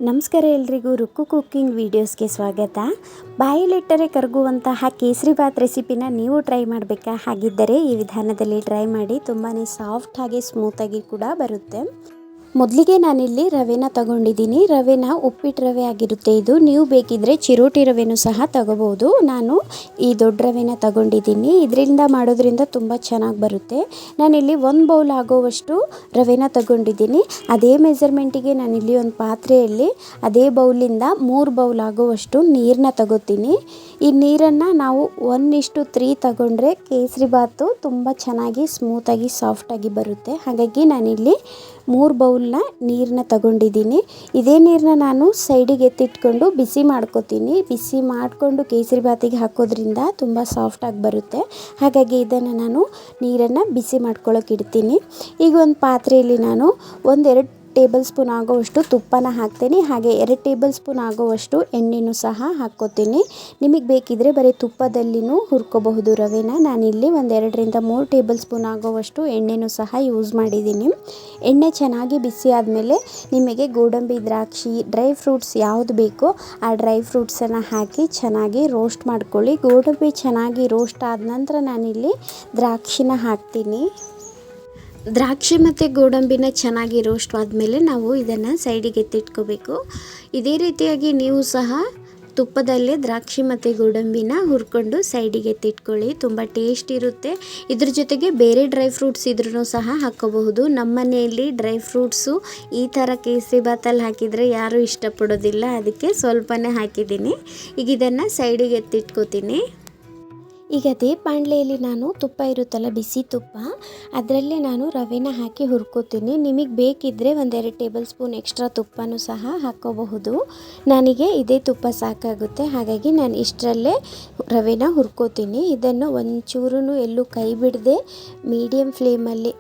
ನಮಸ್ಕಾರ ಎಲ್ರಿಗೂ ರುಕ್ಕು ಕುಕ್ಕಿಂಗ್ ವೀಡಿಯೋಸ್ಗೆ ಸ್ವಾಗತ. ಬಾಯಲ್ಲಿಟ್ಟರೆ ಕರಗುವಂತಹ ಕೇಸರಿಬಾತ್ ರೆಸಿಪಿನ ನೀವು ಟ್ರೈ ಮಾಡಬೇಕಾ? ಹಾಗಿದ್ದರೆ ಈ ವಿಧಾನದಲ್ಲಿ ಟ್ರೈ ಮಾಡಿ. ತುಂಬಾ ಸಾಫ್ಟ್ ಹಾಗೆ ಸ್ಮೂತಾಗಿ ಕೂಡ ಬರುತ್ತೆ. ಮೊದಲಿಗೆ ನಾನಿಲ್ಲಿ ರವೆನ ತಗೊಂಡಿದ್ದೀನಿ. ರವೆನ ಉಪ್ಪಿಟ್ಟು ರವೆ ಆಗಿರುತ್ತೆ ಇದು. ನೀವು ಬೇಕಿದ್ದರೆ ಚಿರೋಟಿ ರವೆನೂ ಸಹ ತಗೋಬೋದು. ನಾನು ಈ ದೊಡ್ಡ ರವೆನ ತಗೊಂಡಿದ್ದೀನಿ. ಇದರಿಂದ ಮಾಡೋದ್ರಿಂದ ತುಂಬ ಚೆನ್ನಾಗಿ ಬರುತ್ತೆ. ನಾನಿಲ್ಲಿ 1 ಬೌಲ್ ಆಗೋವಷ್ಟು ರವೆನ ತಗೊಂಡಿದ್ದೀನಿ. ಅದೇ ಮೆಜರ್ಮೆಂಟಿಗೆ ನಾನಿಲ್ಲಿ ಒಂದು ಪಾತ್ರೆಯಲ್ಲಿ ಅದೇ ಬೌಲಿಂದ 3 ಬೌಲ್ ಆಗೋವಷ್ಟು ನೀರನ್ನ ತಗೋತೀನಿ. ಈ ನೀರನ್ನು ನಾವು 1:3 ತಗೊಂಡ್ರೆ ಕೇಸರಿಬಾತು ತುಂಬ ಚೆನ್ನಾಗಿ ಸ್ಮೂತಾಗಿ ಸಾಫ್ಟಾಗಿ ಬರುತ್ತೆ. ಹಾಗಾಗಿ ನಾನಿಲ್ಲಿ 3 ಬೌಲ್ನ ನೀರನ್ನ ತಗೊಂಡಿದ್ದೀನಿ. ಇದೇ ನೀರನ್ನ ನಾನು ಸೈಡಿಗೆ ಎತ್ತಿಟ್ಕೊಂಡು ಬಿಸಿ ಮಾಡ್ಕೊತೀನಿ. ಬಿಸಿ ಮಾಡಿಕೊಂಡು ಕೇಸರಿಬಾತಿಗೆ ಹಾಕೋದ್ರಿಂದ ತುಂಬ ಸಾಫ್ಟಾಗಿ ಬರುತ್ತೆ. ಹಾಗಾಗಿ ಇದನ್ನು ನಾನು ನೀರನ್ನು ಬಿಸಿ ಮಾಡ್ಕೊಳ್ಳೋಕೆ ಇಡ್ತೀನಿ. ಈಗ ಒಂದು ಪಾತ್ರೆಯಲ್ಲಿ ನಾನು 1-2 ಟೇಬಲ್ ಸ್ಪೂನ್ ಆಗೋವಷ್ಟು ತುಪ್ಪನ ಹಾಕ್ತೀನಿ. ಹಾಗೆ 2 ಟೇಬಲ್ ಸ್ಪೂನ್ ಆಗೋವಷ್ಟು ಎಣ್ಣೆನೂ ಸಹ ಹಾಕ್ಕೋತೀನಿ. ನಿಮಗೆ ಬೇಕಿದ್ದರೆ ಬರೀ ತುಪ್ಪದಲ್ಲಿನೂ ಹುರ್ಕೋಬಹುದು ರವೆನ. ನಾನಿಲ್ಲಿ 2-3 ಟೇಬಲ್ ಸ್ಪೂನ್ ಆಗೋವಷ್ಟು ಎಣ್ಣೆನೂ ಸಹ ಯೂಸ್ ಮಾಡಿದ್ದೀನಿ. ಎಣ್ಣೆ ಚೆನ್ನಾಗಿ ಬಿಸಿ ಆದಮೇಲೆ ನಿಮಗೆ ಗೋಡಂಬಿ, ದ್ರಾಕ್ಷಿ, ಡ್ರೈ ಫ್ರೂಟ್ಸ್ ಯಾವುದು ಬೇಕೋ ಆ ಡ್ರೈ ಫ್ರೂಟ್ಸನ್ನು ಹಾಕಿ ಚೆನ್ನಾಗಿ ರೋಸ್ಟ್ ಮಾಡ್ಕೊಳ್ಳಿ. ಗೋಡಂಬಿ ಚೆನ್ನಾಗಿ ರೋಸ್ಟ್ ಆದ ನಂತರ ನಾನಿಲ್ಲಿ ದ್ರಾಕ್ಷಿನ ಹಾಕ್ತೀನಿ. ದ್ರಾಕ್ಷಿ ಮತ್ತು ಗೋಡಂಬಿನ ಚೆನ್ನಾಗಿ ರೋಸ್ಟ್ ಆದಮೇಲೆ ನಾವು ಇದನ್ನು ಸೈಡಿಗೆ ಎತ್ತಿಟ್ಕೋಬೇಕು. ಇದೇ ರೀತಿಯಾಗಿ ನೀವು ಸಹ ತುಪ್ಪದಲ್ಲೇ ದ್ರಾಕ್ಷಿ ಮತ್ತು ಗೋಡಂಬಿನ ಹುರ್ಕೊಂಡು ಸೈಡಿಗೆ ಎತ್ತಿಟ್ಕೊಳ್ಳಿ. ತುಂಬ ಟೇಸ್ಟ್ ಇರುತ್ತೆ. ಇದ್ರ ಜೊತೆಗೆ ಬೇರೆ ಡ್ರೈ ಫ್ರೂಟ್ಸ್ ಇದ್ರೂ ಸಹ ಹಾಕ್ಕೋಬಹುದು. ನಮ್ಮ ಮನೆಯಲ್ಲಿ ಡ್ರೈ ಫ್ರೂಟ್ಸು ಈ ಥರ ಕೇಸರಿಬಾತಲ್ಲಿ ಹಾಕಿದರೆ ಯಾರೂ ಇಷ್ಟಪಡೋದಿಲ್ಲ. ಅದಕ್ಕೆ ಸ್ವಲ್ಪನೇ ಹಾಕಿದ್ದೀನಿ. ಈಗ ಇದನ್ನು ಸೈಡಿಗೆ ಎತ್ತಿಟ್ಕೋತೀನಿ. ಈಗ ಅದೇ ಬಾಣಲೆಯಲ್ಲಿ ನಾನು ತುಪ್ಪ ಇರುತ್ತಲ್ಲ, ಬಿಸಿ ತುಪ್ಪ, ಅದರಲ್ಲೇ ನಾನು ರವೆನ ಹಾಕಿ ಹುರ್ಕೋತೀನಿ. ನಿಮಗೆ ಬೇಕಿದ್ದರೆ 1-2 ಟೇಬಲ್ ಸ್ಪೂನ್ ಎಕ್ಸ್ಟ್ರಾ ತುಪ್ಪನೂ ಸಹ ಹಾಕ್ಕೋಬಹುದು. ನನಗೆ ಇದೇ ತುಪ್ಪ ಸಾಕಾಗುತ್ತೆ. ಹಾಗಾಗಿ ನಾನು ಇಷ್ಟರಲ್ಲೇ ರವೆನ ಹುರ್ಕೋತೀನಿ. ಇದನ್ನು ಒಂಚೂರು ಎಲ್ಲೂ ಕೈ ಬಿಡದೆ ಮೀಡಿಯಮ್ ಫ್ಲೇಮಲ್ಲಿ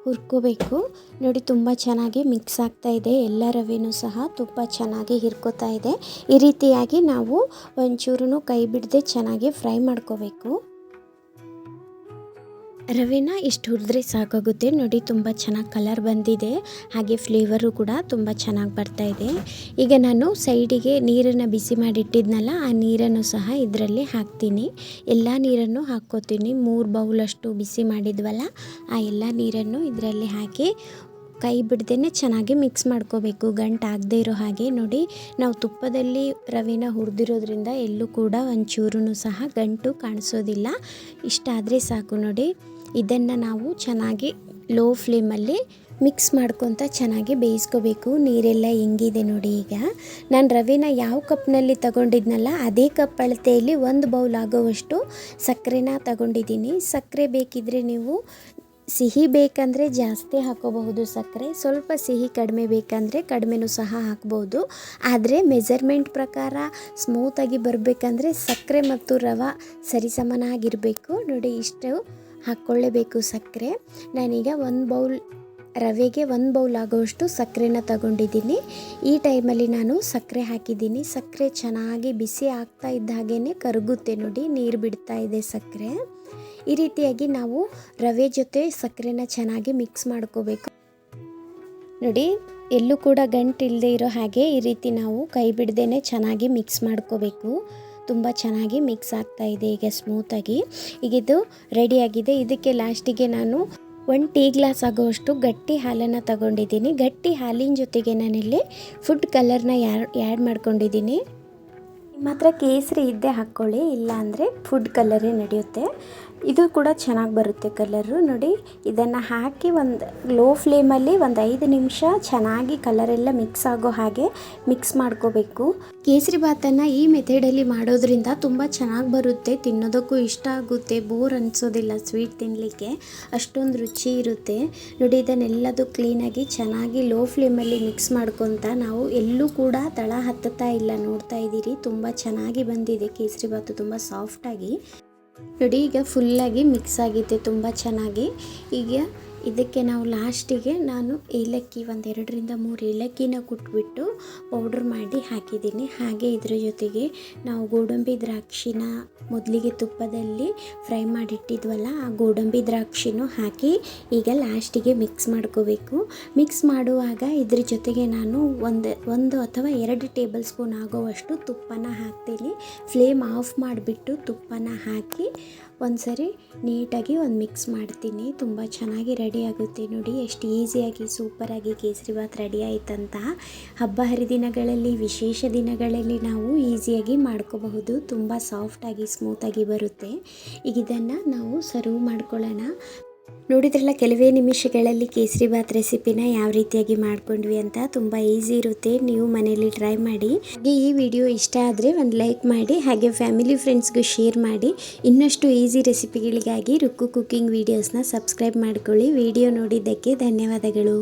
ಹುರ್ಕೋಬೇಕು. ನೋಡಿ, ತುಂಬ ಚೆನ್ನಾಗಿ ಮಿಕ್ಸ್ ಆಗ್ತಾ ಇದೆ. ಎಲ್ಲ ರವೆನೂ ಸಹ ತುಪ್ಪ ಚೆನ್ನಾಗಿ ಹಿರ್ಕೋತಾ ಇದೆ. ಈ ರೀತಿಯಾಗಿ ನಾವು ಒಂಚೂರು ಕೈ ಬಿಡದೆ ಚೆನ್ನಾಗಿ ಫ್ರೈ ಮಾಡ್ಕೋಬೇಕು. ರವೆನ ಇಷ್ಟು ಹುರಿದ್ರೆ ಸಾಕಾಗುತ್ತೆ. ನೋಡಿ, ತುಂಬ ಚೆನ್ನಾಗಿ ಕಲರ್ ಬಂದಿದೆ. ಹಾಗೆ ಫ್ಲೇವರು ಕೂಡ ತುಂಬ ಚೆನ್ನಾಗಿ ಬರ್ತಾ ಇದೆ. ಈಗ ನಾನು ಸೈಡಿಗೆ ನೀರನ್ನು ಬಿಸಿ ಮಾಡಿಟ್ಟಿದ್ನಲ್ಲ, ಆ ನೀರನ್ನು ಸಹ ಇದರಲ್ಲಿ ಹಾಕ್ತೀನಿ. ಎಲ್ಲ ನೀರನ್ನು ಹಾಕ್ಕೋತೀನಿ. 3 ಬೌಲಷ್ಟು ಬಿಸಿ ಮಾಡಿದ್ವಲ್ಲ, ಆ ಎಲ್ಲ ನೀರನ್ನು ಇದರಲ್ಲಿ ಹಾಕಿ ಕೈ ಬಿಡ್ದೇ ಚೆನ್ನಾಗಿ ಮಿಕ್ಸ್ ಮಾಡ್ಕೋಬೇಕು, ಗಂಟಾಗದೇ ಇರೋ ಹಾಗೆ. ನೋಡಿ, ನಾವು ತುಪ್ಪದಲ್ಲಿ ರವೆನ ಹುರಿದಿರೋದ್ರಿಂದ ಎಲ್ಲೂ ಕೂಡ ಒಂಚೂರು ಸಹ ಗಂಟು ಕಾಣಿಸೋದಿಲ್ಲ. ಇಷ್ಟಾದರೆ ಸಾಕು. ನೋಡಿ, ಇದನ್ನು ನಾವು ಚೆನ್ನಾಗಿ ಲೋ ಫ್ಲೇಮಲ್ಲಿ ಮಿಕ್ಸ್ ಮಾಡ್ಕೊತ ಚೆನ್ನಾಗಿ ಬೇಯಿಸ್ಕೋಬೇಕು. ನೀರೆಲ್ಲ ಹೆಂಗಿದೆ ನೋಡಿ. ಈಗ ನಾನು ರವೆನ ಯಾವ ಕಪ್ನಲ್ಲಿ ತಗೊಂಡಿದ್ನಲ್ಲ, ಅದೇ ಕಪ್ ಅಳತೆಯಲ್ಲಿ 1 ಬೌಲ್ ಆಗೋವಷ್ಟು ಸಕ್ಕರೆನ ತಗೊಂಡಿದ್ದೀನಿ. ಸಕ್ಕರೆ ಬೇಕಿದ್ದರೆ ನೀವು ಸಿಹಿ ಬೇಕಂದರೆ ಜಾಸ್ತಿ ಹಾಕೋಬಹುದು ಸಕ್ಕರೆ. ಸ್ವಲ್ಪ ಸಿಹಿ ಕಡಿಮೆ ಬೇಕಂದರೆ ಕಡಿಮೆನೂ ಸಹ ಹಾಕ್ಬೋದು. ಆದರೆ ಮೆಜರ್ಮೆಂಟ್ ಪ್ರಕಾರ ಸ್ಮೂತಾಗಿ ಬರಬೇಕಂದ್ರೆ ಸಕ್ಕರೆ ಮತ್ತು ರವೆ ಸರಿಸಮನಾಗಿರಬೇಕು. ನೋಡಿ, ಇಷ್ಟು ಹಾಕ್ಕೊಳ್ಳೇಬೇಕು ಸಕ್ಕರೆ. ನಾನೀಗ 1 ಬೌಲ್ ರವೆಗೆ 1 ಬೌಲ್ ಆಗೋವಷ್ಟು ಸಕ್ಕರೆನ ತಗೊಂಡಿದ್ದೀನಿ. ಈ ಟೈಮಲ್ಲಿ ನಾನು ಸಕ್ಕರೆ ಹಾಕಿದ್ದೀನಿ. ಸಕ್ಕರೆ ಚೆನ್ನಾಗಿ ಬಿಸಿ ಆಗ್ತಾ ಇದ್ದ ಹಾಗೇ ಕರಗುತ್ತೆ. ನೋಡಿ, ನೀರು ಬಿಡ್ತಾ ಇದೆ ಸಕ್ಕರೆ. ಈ ರೀತಿಯಾಗಿ ನಾವು ರವೆ ಜೊತೆ ಸಕ್ಕರೆನ ಚೆನ್ನಾಗಿ ಮಿಕ್ಸ್ ಮಾಡ್ಕೋಬೇಕು. ನೋಡಿ, ಎಲ್ಲೂ ಕೂಡ ಗಂಟು ಇಲ್ಲದೆ ಇರೋ ಹಾಗೆ ಈ ರೀತಿ ನಾವು ಕೈ ಬಿಡ್ದೇ ಚೆನ್ನಾಗಿ ಮಿಕ್ಸ್ ಮಾಡ್ಕೋಬೇಕು. ತುಂಬ ಚೆನ್ನಾಗಿ ಮಿಕ್ಸ್ ಆಗ್ತಾ ಇದೆ ಈಗ ಸ್ಮೂತಾಗಿ. ಈಗ ಇದು ರೆಡಿಯಾಗಿದೆ. ಇದಕ್ಕೆ ಲಾಸ್ಟಿಗೆ ನಾನು 1 ಟೀ ಗ್ಲಾಸ್ ಆಗೋವಷ್ಟು ಗಟ್ಟಿ ಹಾಲನ್ನು ತಗೊಂಡಿದ್ದೀನಿ. ಗಟ್ಟಿ ಹಾಲಿನ ಜೊತೆಗೆ ನಾನಿಲ್ಲಿ ಫುಡ್ ಕಲರ್ನ ಆ್ಯಡ್ ಮಾಡ್ಕೊಂಡಿದ್ದೀನಿ. ನಿಮ್ಮ ಹತ್ರ ಕೇಸರಿ ಇದ್ದೇ ಹಾಕ್ಕೊಳ್ಳಿ, ಇಲ್ಲ ಅಂದರೆ ಫುಡ್ ಕಲರೇ ನಡೆಯುತ್ತೆ. ಇದು ಕೂಡ ಚೆನ್ನಾಗಿ ಬರುತ್ತೆ ಕಲರು. ನೋಡಿ, ಇದನ್ನು ಹಾಕಿ ಒಂದು ಲೋ ಫ್ಲೇಮಲ್ಲಿ 5 ನಿಮಿಷ ಚೆನ್ನಾಗಿ ಕಲರೆಲ್ಲ ಮಿಕ್ಸ್ ಆಗೋ ಹಾಗೆ ಮಿಕ್ಸ್ ಮಾಡ್ಕೋಬೇಕು. ಕೇಸರಿಬಾತನ್ನು ಈ ಮೆಥಡಲ್ಲಿ ಮಾಡೋದ್ರಿಂದ ತುಂಬ ಚೆನ್ನಾಗಿ ಬರುತ್ತೆ. ತಿನ್ನೋದಕ್ಕೂ ಇಷ್ಟ ಆಗುತ್ತೆ. ಬೋರ್ ಅನಿಸೋದಿಲ್ಲ ಸ್ವೀಟ್ ತಿನ್ನಲಿಕ್ಕೆ. ಅಷ್ಟೊಂದು ರುಚಿ ಇರುತ್ತೆ. ನೋಡಿ, ಇದನ್ನೆಲ್ಲದು ಕ್ಲೀನಾಗಿ ಚೆನ್ನಾಗಿ ಲೋ ಫ್ಲೇಮಲ್ಲಿ ಮಿಕ್ಸ್ ಮಾಡ್ಕೊತ ನಾವು ಎಲ್ಲೂ ಕೂಡ ತಳ ಹತ್ತುತ್ತಾ ಇಲ್ಲ. ನೋಡ್ತಾ ಇದ್ದೀರಿ, ತುಂಬ ಚೆನ್ನಾಗಿ ಬಂದಿದೆ ಕೇಸರಿಬಾತು, ತುಂಬ ಸಾಫ್ಟಾಗಿ. ನೋಡಿ, ಈಗ ಫುಲ್ಲಾಗಿ ಮಿಕ್ಸ್ ಆಗಿದೆ ತುಂಬ ಚೆನ್ನಾಗಿ. ಈಗ ಇದಕ್ಕೆ ನಾವು ಲಾಸ್ಟಿಗೆ ನಾನು ಏಲಕ್ಕಿ ಒಂದು 2-3 ಏಲಕ್ಕಿನ ಕುಟ್ಬಿಟ್ಟು ಪೌಡ್ರ್ ಮಾಡಿ ಹಾಕಿದ್ದೀನಿ. ಹಾಗೆ ಇದ್ರ ಜೊತೆಗೆ ನಾವು ಗೋಡಂಬಿ ದ್ರಾಕ್ಷಿನ ಮೊದಲಿಗೆ ತುಪ್ಪದಲ್ಲಿ ಫ್ರೈ ಮಾಡಿಟ್ಟಿದ್ವಲ್ಲ, ಆ ಗೋಡಂಬಿ ದ್ರಾಕ್ಷಿನೂ ಹಾಕಿ ಈಗ ಲಾಸ್ಟಿಗೆ ಮಿಕ್ಸ್ ಮಾಡ್ಕೋಬೇಕು. ಮಿಕ್ಸ್ ಮಾಡುವಾಗ ಇದ್ರ ಜೊತೆಗೆ ನಾನು ಒಂದು ಅಥವಾ 2 ಟೇಬಲ್ ಸ್ಪೂನ್ ಆಗೋವಷ್ಟು ತುಪ್ಪನ ಹಾಕ್ತೀನಿ. ಫ್ಲೇಮ್ ಆಫ್ ಮಾಡಿಬಿಟ್ಟು ತುಪ್ಪನ ಹಾಕಿ ಒಂದ್ಸರಿ ನೀಟಾಗಿ ಮಿಕ್ಸ್ ಮಾಡ್ತೀನಿ. ತುಂಬ ಚೆನ್ನಾಗಿ ರೆಡಿ ಆಗುತ್ತೆ ನೋಡಿ, ಎಷ್ಟು ಈಸಿಯಾಗಿ ಸೂಪರಾಗಿ ಕೇಸರಿಬಾತ್ ರೆಡಿ ಆಯ್ತಂತ. ಹಬ್ಬ ಹರಿದಿನಗಳಲ್ಲಿ, ವಿಶೇಷ ದಿನಗಳಲ್ಲಿ ನಾವು ಈಸಿಯಾಗಿ ಮಾಡ್ಕೋಬಹುದು. ತುಂಬ ಸಾಫ್ಟಾಗಿ ಸ್ಮೂತಾಗಿ ಬರುತ್ತೆ. ಈಗ ಇದನ್ನು ನಾವು ಸರ್ವ್ ಮಾಡ್ಕೊಳ್ಳೋಣ. ನೋಡಿದ್ರಲ್ಲ, ಕೆಲವೇ ನಿಮಿಷಗಳಲ್ಲಿ ಕೇಸರಿಬಾತ್ ರೆಸಿಪಿನ ಯಾವ ರೀತಿಯಾಗಿ ಮಾಡ್ಕೊಂಡ್ವಿ ಅಂತ. ತುಂಬ ಈಸಿ ಇರುತ್ತೆ, ನೀವು ಮನೇಲಿ ಟ್ರೈ ಮಾಡಿ. ಹಾಗೆ ಈ ವಿಡಿಯೋ ಇಷ್ಟ ಆದರೆ ಒಂದು ಲೈಕ್ ಮಾಡಿ, ಹಾಗೆ ಫ್ಯಾಮಿಲಿ ಫ್ರೆಂಡ್ಸ್ಗೂ ಶೇರ್ ಮಾಡಿ. ಇನ್ನಷ್ಟು ಈಸಿ ರೆಸಿಪಿಗಳಿಗಾಗಿ ರುಕ್ಕು ಕುಕ್ಕಿಂಗ್ ವೀಡಿಯೋಸ್ನ ಸಬ್ಸ್ಕ್ರೈಬ್ ಮಾಡ್ಕೊಳ್ಳಿ. ವಿಡಿಯೋ ನೋಡಿದ್ದಕ್ಕೆ ಧನ್ಯವಾದಗಳು.